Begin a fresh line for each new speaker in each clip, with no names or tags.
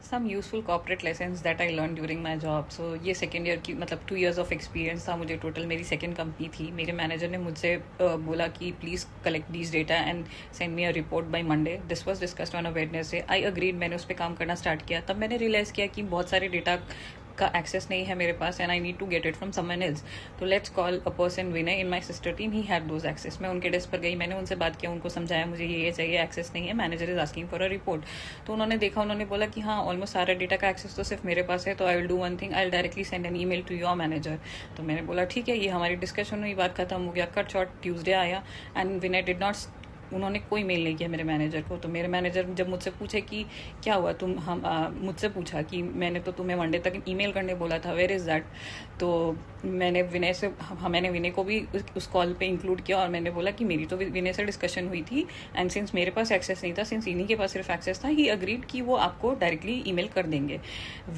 Some useful corporate lessons that I learn during my job. So ये second year की मतलब 2 years of experience था मुझे total. मेरी सेकेंड कंपनी थी. मेरे मैनेजर ने मुझसे बोला कि please collect these data and send me a report by Monday. This was discussed on a Wednesday. I agreed. मैंने उस पर काम करना स्टार्ट किया. तब मैंने रियलाइज़ किया कि बहुत सारे डेटा का एक्सेस नहीं है मेरे पास and I need to get it from someone else. तो let's call a person Vinay in my sister team. He had those access. मैं उनके डेस्क पर गई. मैंने उनसे बात किया, उनको समझाया मुझे ये चाहिए, एक्सेस नहीं है, manager is asking for a report. तो उन्होंने देखा, उन्होंने बोला कि हाँ ऑलमोस्ट सारा डेटा का एक्सेस तो सिर्फ मेरे पास है. तो I will do one thing, I will directly send an email to your manager. तो मैंने बोला ठीक है. ये हमारी डिस्कशन हुई, बात खत्म हो गया. कट शॉर्ट ट्यूसडे आया एंड विनय डिड नॉट, उन्होंने कोई मेल नहीं किया मेरे मैनेजर को. तो मेरे मैनेजर जब मुझसे पूछे कि क्या हुआ, तुम मुझसे पूछा कि मैंने तो तुम्हें मंडे तक ईमेल करने बोला था, वेयर इज़ दैट. तो मैंने विनय से, मैंने विनय को भी उस कॉल पे इंक्लूड किया और मैंने बोला कि मेरी तो विनय से डिस्कशन हुई थी एंड सिंस मेरे पास एक्सेस नहीं था, सिंस इन्हीं के पास सिर्फ एक्सेस था, ही अग्रीड कि वो आपको डायरेक्टली ईमेल कर देंगे.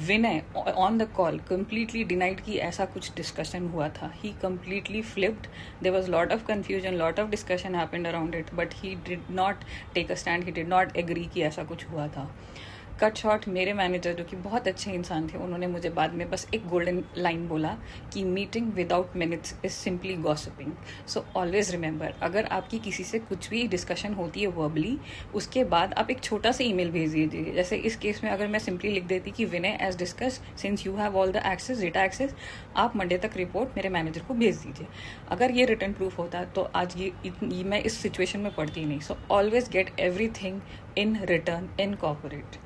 Vinay on the call completely denied कि ऐसा कुछ डिस्कशन हुआ था. He completely flipped. There was lot of confusion, lot of discussion happened around it, but he did not take a stand, he did not agree कि ऐसा कुछ हुआ था. कट शॉर्ट, मेरे मैनेजर जो कि बहुत अच्छे इंसान थे, उन्होंने मुझे बाद में बस एक गोल्डन लाइन बोला कि meeting without minutes is simply gossiping. So always remember, अगर आपकी किसी से कुछ भी डिस्कशन होती है वर्बली, उसके बाद आप एक छोटा सा ईमेल भेज दीजिए. जैसे इस केस में अगर मैं सिंपली लिख देती कि Vinay as discuss, since you have all the access, data access, आप मंडे तक रिपोर्ट मेरे मैनेजर को भेज दीजिए. अगर ये रिटर्न प्रूफ होता तो आज ये मैं इस सिचुएशन में पड़ती नहीं. So always get everything in return in corporate.